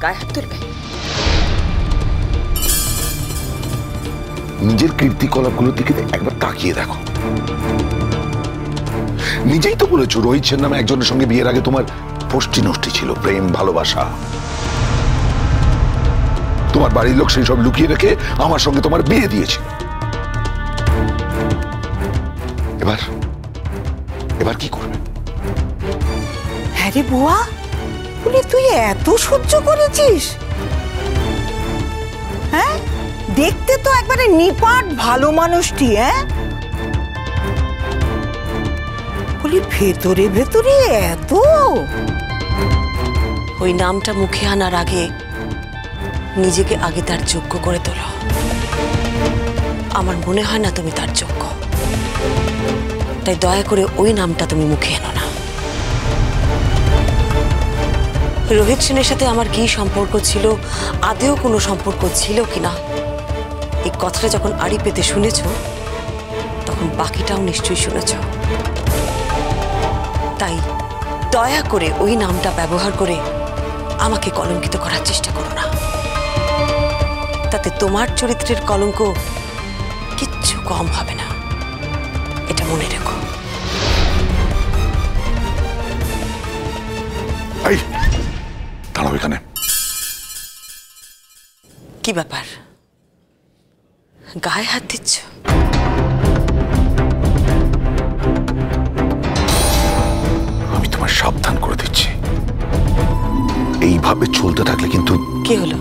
গায়ে হাত তুলবে? নিজের কীর্তিকলাপগুলোর দিকে একবার তাকিয়ে দেখো। নিজেই তো বলেছো রোহিত সেন নামে একজনের সঙ্গে বিয়ের আগে তোমার ফষ্টি নষ্টি ছিল, প্রেম ভালোবাসা। তোমার বাড়ির লোক সেই সব লুকিয়ে রেখে আমার সঙ্গে তোমার বিয়ে দিয়েছে। এবার কি করবে? হ্যাঁ রে বুয়া, বলি তুই এত সহ্য করেছিস? হ্যাঁ, দেখতে তো একবারে নিপাট ভালো মানুষটি। হ্যাঁ, বলি ভেতরে ভেতরে এত। ওই নামটা মুখে আনার আগে নিজেকে আগে তার যোগ্য করে তোলো। আমার মনে হয় না তুমি তার যোগ্য, তাই দয়া করে ওই নামটা তুমি মুখে এনো না। রোহিত সেনের সাথে আমার কি সম্পর্ক ছিল, আদেও কোনো সম্পর্ক ছিল কিনা, এই কথাটা যখন আড়ি পেতে শুনেছ তখন বাকিটাও নিশ্চয়ই শুনেছ। তাই দয়া করে ওই নামটা ব্যবহার করে আমাকে কলঙ্কিত করার চেষ্টা করো না। তাতে তোমার চরিত্রের কলঙ্ক কিচ্ছু কম হবে না, এটা মনে রেখো। দাঁড়াও এখানে। কি ব্যাপার, গায়ে হাত দিচ্ছ? আমি তোমায় সাবধান করে দিচ্ছি, এইভাবে চলতে থাকলে কিন্তু। কি হলো,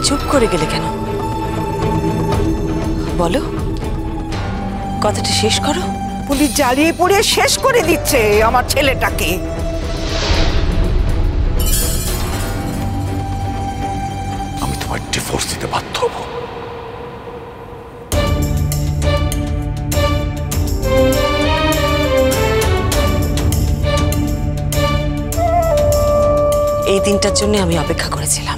চুপ করে গেলে কেন? বলো, কথাটা শেষ করো। পুলিশ জ্বালিয়ে পড়ে শেষ করে দিচ্ছে আমার ছেলেটাকে। আমি তোমার ডিভোর্স দিতে বাধ্য হব। এই দিনটার জন্য আমি অপেক্ষা করেছিলাম।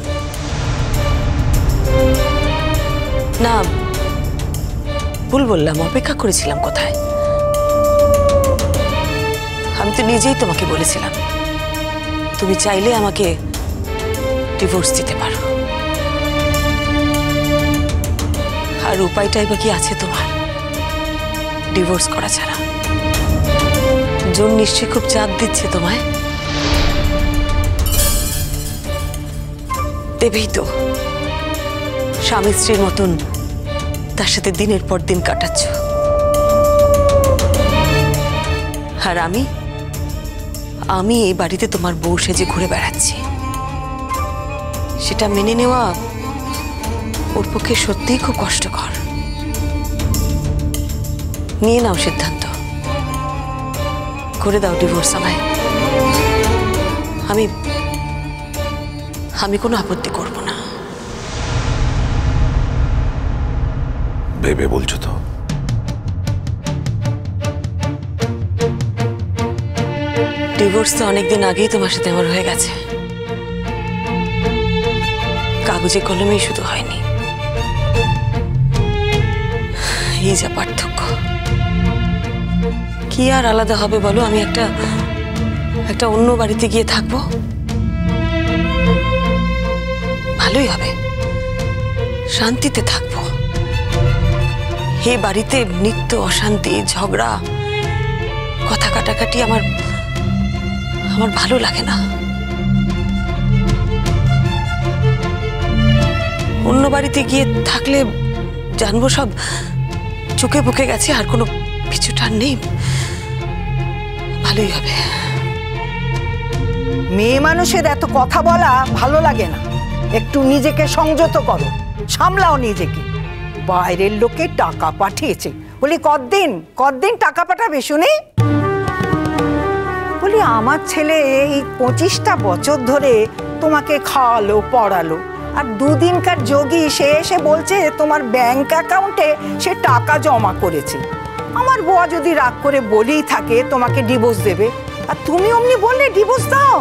না, ভুল বললাম, অপেক্ষা করেছিলাম কোথায়? আমি তো নিজেই তোমাকে বলেছিলাম তুমি চাইলে আমাকে ডিভোর্স দিতে পারো, আর উপায়টাই বা কি আছে তোমার ডিভোর্স করা ছাড়া? জন নিশ্চয়ই খুব চাপ দিচ্ছে তোমায়। দেবেই তো, স্বামী স্ত্রীর মতন তার সাথে দিনের পর দিন কাটাচ্ছ, আর আমি এই বাড়িতে তোমার বউ সেজে ঘুরে বেড়াচ্ছি। সেটা মেনে নেওয়া ওর পক্ষে সত্যিই খুব কষ্টকর। নিয়ে নাও সিদ্ধান্ত, করে দাও ডিভোর্স আমায়। আমি কোনো আপত্তি করব না। ভেবে বলছো তো? ডিভোর্স তো অনেকদিন আগেই তোমার সাথে আমার হয়ে গেছে, কাগজে কলমেই শুধু হয়নি। এই যা পার্থক্য, কি আর আলাদা হবে বলো? আমি একটা অন্য বাড়িতে গিয়ে থাকবো, ভালোই হবে, শান্তিতে থাকবো। এই বাড়িতে নিত্য অশান্তি, ঝগড়া, কথা কাটাকাটি আমার ভালো লাগে না। অন্য বাড়িতে গিয়ে থাকলে জানবো সব চোখে বুকে গেছে, আর কোনো পিছুটান নেই, ভালোই হবে। মেয়ে মানুষের এত কথা বলা ভালো লাগে না, একটু নিজেকে সংযত করো, সামলাও নিজেকে। বাইরের লোকে টাকা পাঠিয়েছে বলি, কতদিন টাকা পাঠাবে শুনি? বলি আমার ছেলে এই 25টা বছর ধরে তোমাকে খাওয়ালো পড়ালো, আর দুদিনকার যোগী সে এসে বলছে তোমার ব্যাংক অ্যাকাউন্টে সে টাকা জমা করেছে। আমার বুয়া যদি রাগ করে বলেই থাকে তোমাকে ডিভোর্স দেবে, আর তুমি অমনি বললে ডিভোর্স দাও।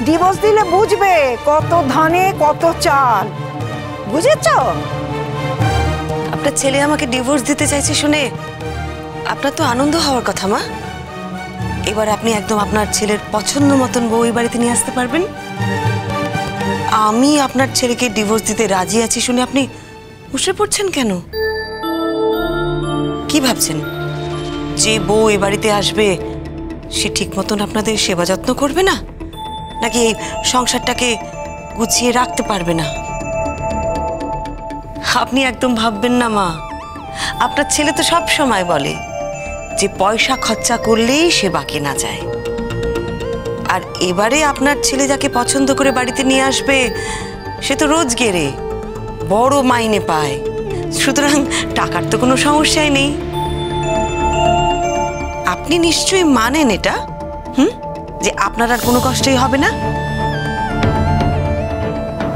ডিভোর্স দিলে বুঝবে কত ধানে কত চাল, বুঝেছ? আপনার ছেলে আমাকে ডিভোর্স দিতে চাইছে শুনে আপনার তো আনন্দ হওয়ার কথা মা। এবার আপনি একদম আপনার ছেলের পছন্দ মতন বউ এই বাড়িতে নিয়ে আসতে পারবেন? আমি আপনার ছেলেকে ডিভোর্স দিতে রাজি আছি শুনে আপনি মুষড়ে পড়ছেন কেন? কি ভাবছেন যে বউ এ বাড়িতে আসবে সে ঠিক মতন আপনাদের সেবা যত্ন করবে না, নাকি এই সংসারটাকে গুছিয়ে রাখতে পারবে না? আপনি একদম ভাববেন না মা। আপনার ছেলে তো সব সময় বলে যে পয়সা খরচা করলেই সে বাকি না যায়। আর এবারে আপনার ছেলে যাকে পছন্দ করে বাড়িতে নিয়ে আসবে সে তো রোজগেরে বড় মাইনে পায়, সুতরাং টাকার তো কোনো সমস্যাই নেই। আপনি নিশ্চয়ই মানেন এটা, যে আপনার আর কোনো কষ্টই হবে না।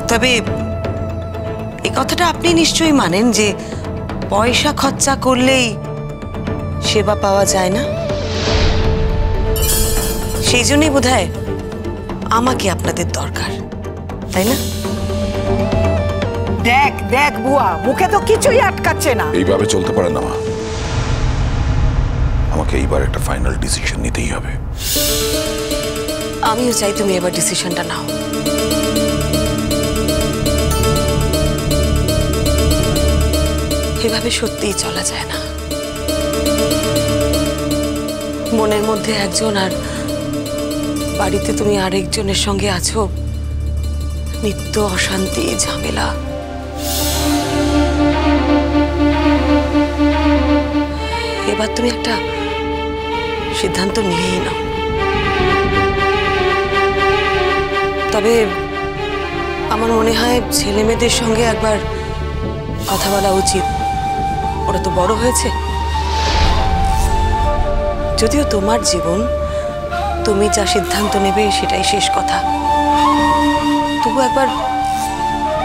তবে এই কথাটা আপনি নিশ্চয়ই মানেন যে পয়সা খরচা করলেই সেবা পাওয়া যায় না। সেই জন্যই বোধহয় আমাকে আপনাদের দরকার, তাই না? দেখ দেখ বুয়া, মুখে তো কিছুই আটকাচ্ছে না। এইভাবে চলতে পারে না মা, আমাকে এইবার একটা ফাইনাল ডিসিশন নিতেই হবে। আমিও চাই তুমি এবার ডিসিশনটা নাও। এভাবে সত্যিই চলা যায় না। মনের মধ্যে একজন আর বাড়িতে তুমি আরেকজনের সঙ্গে আছো, নিত্য অশান্তি ঝামেলা। এবার তুমি একটা সিদ্ধান্ত নিয়েই নাও। তবে আমার মনে হয় ছেলে মেয়েদের সঙ্গে একবার কথা বলা উচিত। ওরা তো বড় হয়েছে। যদিও তোমার জীবন, তুমি যা সিদ্ধান্ত নেবে সেটাই শেষ কথা, তবু একবার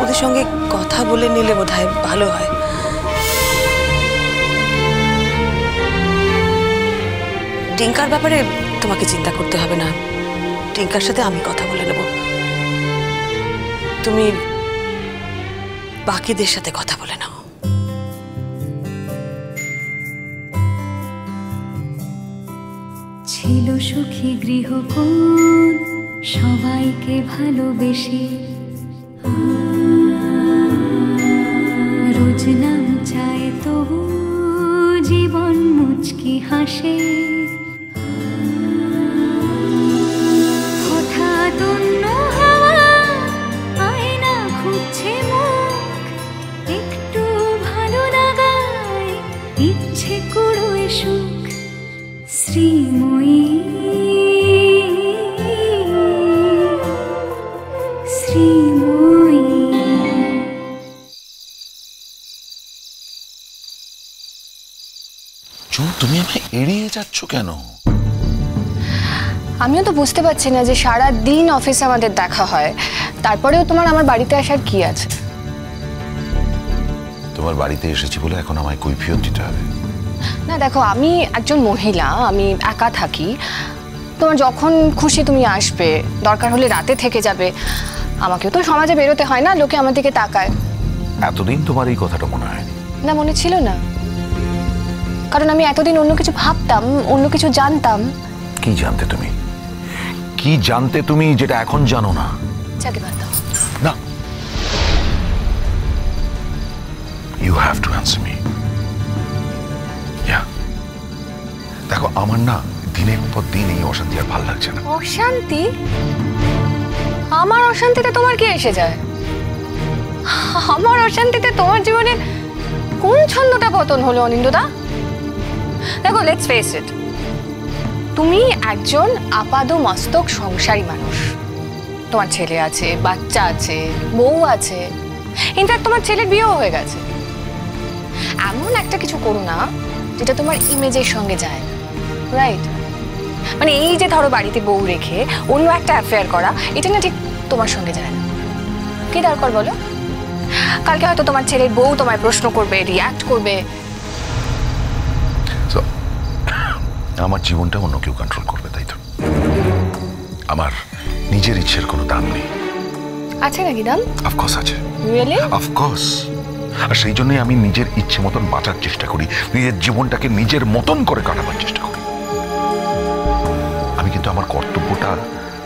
ওদের সঙ্গে কথা বলে নিলে বোধহয় ভালো হয়। টিঙ্কার ব্যাপারে তোমাকে চিন্তা করতে হবে না, টিঙ্কার সাথে আমি কথা বলে নেব। তুমি বাকিদের সাথে কথা বলে নাও। ছিল সুখী গৃহকোণ, সবাইকে ভালোবেসে রোজ নাম চায় তবু জীবন মুচকি হাসে। হঠাৎ অন্য হাওয়া আয়না খুঁজছে মুখ, একটু ভালো লাগায় ইচ্ছে কুড়োয় সুখ। শ্রীময়ী শ্রীময়ী। তুমি আমায় এড়িয়ে যাচ্ছ কেন? আমিও তো বুঝতে পারছি না যে সারা দিন অফিসে আমাদের দেখা হয়, তারপরেও তোমার আমার বাড়িতে আসার কি আছে? তোমার বাড়িতে এসেছি বলে এখন আমায় কৈফিয়ত দিতে হবে? না দেখো, আমি একজন মহিলা, আমি একা থাকি। তোমার যখন খুশি তুমি আসবে, দরকার হলে রাতে থেকে যাবে। আমাকেও তো সমাজে বেরোতে হয় না, লোকে আমার দিকে তাকায়। এতদিন তোমার এই কথাটা মনে হয়নি? না, মনে ছিল না, কারণ আমি এতদিন অন্য কিছু ভাবতাম, অন্য কিছু জানতাম। কি জানতে তুমি? কি জানতে তুমি যেটা এখন জানো না? যাকে বাদ দাও না, you have to answer me. দেখো, আমার না দিনের পর দিন এই অশান্তি আর ভালো লাগছে না। অশান্তি? আমার অশান্তিতে তোমার কি এসে যায়? আমার অশান্তিতে তোমার জীবনের কোন ছন্দটা পতন হলো অনিন্দদা? দেখো, লেটস ফেস ইট, তুমি একজন আপাদমস্তক সংসারী মানুষ। তোমার ছেলে আছে, বাচ্চা আছে, বউ আছে, ইনফ্যাক্ট তোমার ছেলের বিয়েও হয়ে গেছে। এমন একটা কিছু করো না যেটা তোমার ইমেজের সঙ্গে যায়, রাইট? মানে এই যে ধরো বাড়িতে বউ রেখে অন্য একটা অ্যাফেয়ার করা, এটা না ঠিক তোমার সঙ্গে যায় না। কি দরকার বলো? কালকে হয়তো তোমার ছেলের বউ তোমায় প্রশ্ন করবে, রিঅ্যাক্ট করবে। আমার জীবনটা অন্য কেউ কন্ট্রোল করবে, তাই তো? আমার নিজের ইচ্ছের কোনো দাম নেই। আছে নাকি দাম? অফকোর্স আছে। রিয়েলি? অফকোর্স। আর সেই জন্যই আমি নিজের ইচ্ছে মতন বাঁচার চেষ্টা করি, নিজের জীবনটাকে নিজের মতন করে কাটাবার চেষ্টা করি। আমার কর্তব্যটা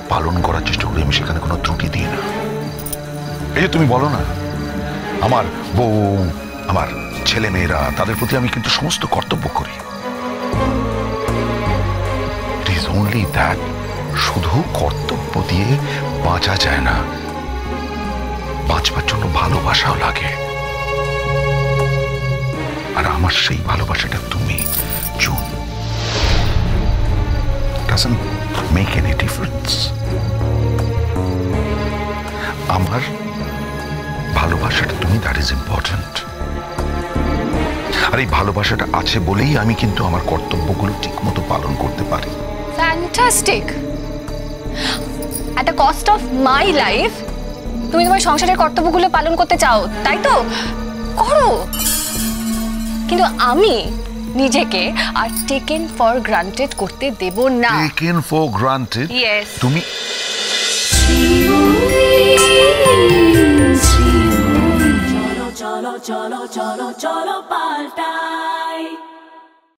পালন করার চেষ্টা করি, আমি সেখানে কোনো ত্রুটি দিই না। এই যে তুমি বলো না, আমার বউ, আমার ছেলে মেয়েরা, তাদের প্রতি আমি কিন্তু সমস্ত কর্তব্য করি। ইট ইজ অনলি দ্যাট, শুধু কর্তব্য দিয়ে বাঁচা যায় না, বাঁচবার জন্য ভালোবাসাও লাগে। আর আমার সেই ভালোবাসাটা তুমি, June. Doesn't make any difference. আমার ভালোবাসাটা তুমি, দ্যাট ইজ ইম্পর্টেন্ট। আর এই ভালোবাসাটা আছে বলেই আমি কিন্তু আমার কর্তব্যগুলো ঠিক মতো পালন করতে পারি। Fantastic. At the cost of my life তুমি তোমার সংসারের কর্তব্যগুলো পালন করতে চাও, তাই তো? করো। কিন্তু আমি নিজেকে আর টেকেন ফর গ্রান্টেড করতে দেব না। Taken for granted? ইয়েস। তুমি চলো চলো চলো চলো চলো পাল্টাই।